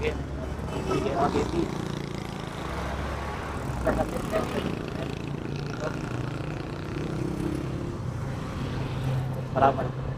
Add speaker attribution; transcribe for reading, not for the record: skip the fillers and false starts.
Speaker 1: आगे ठीक है आगे भी बराबर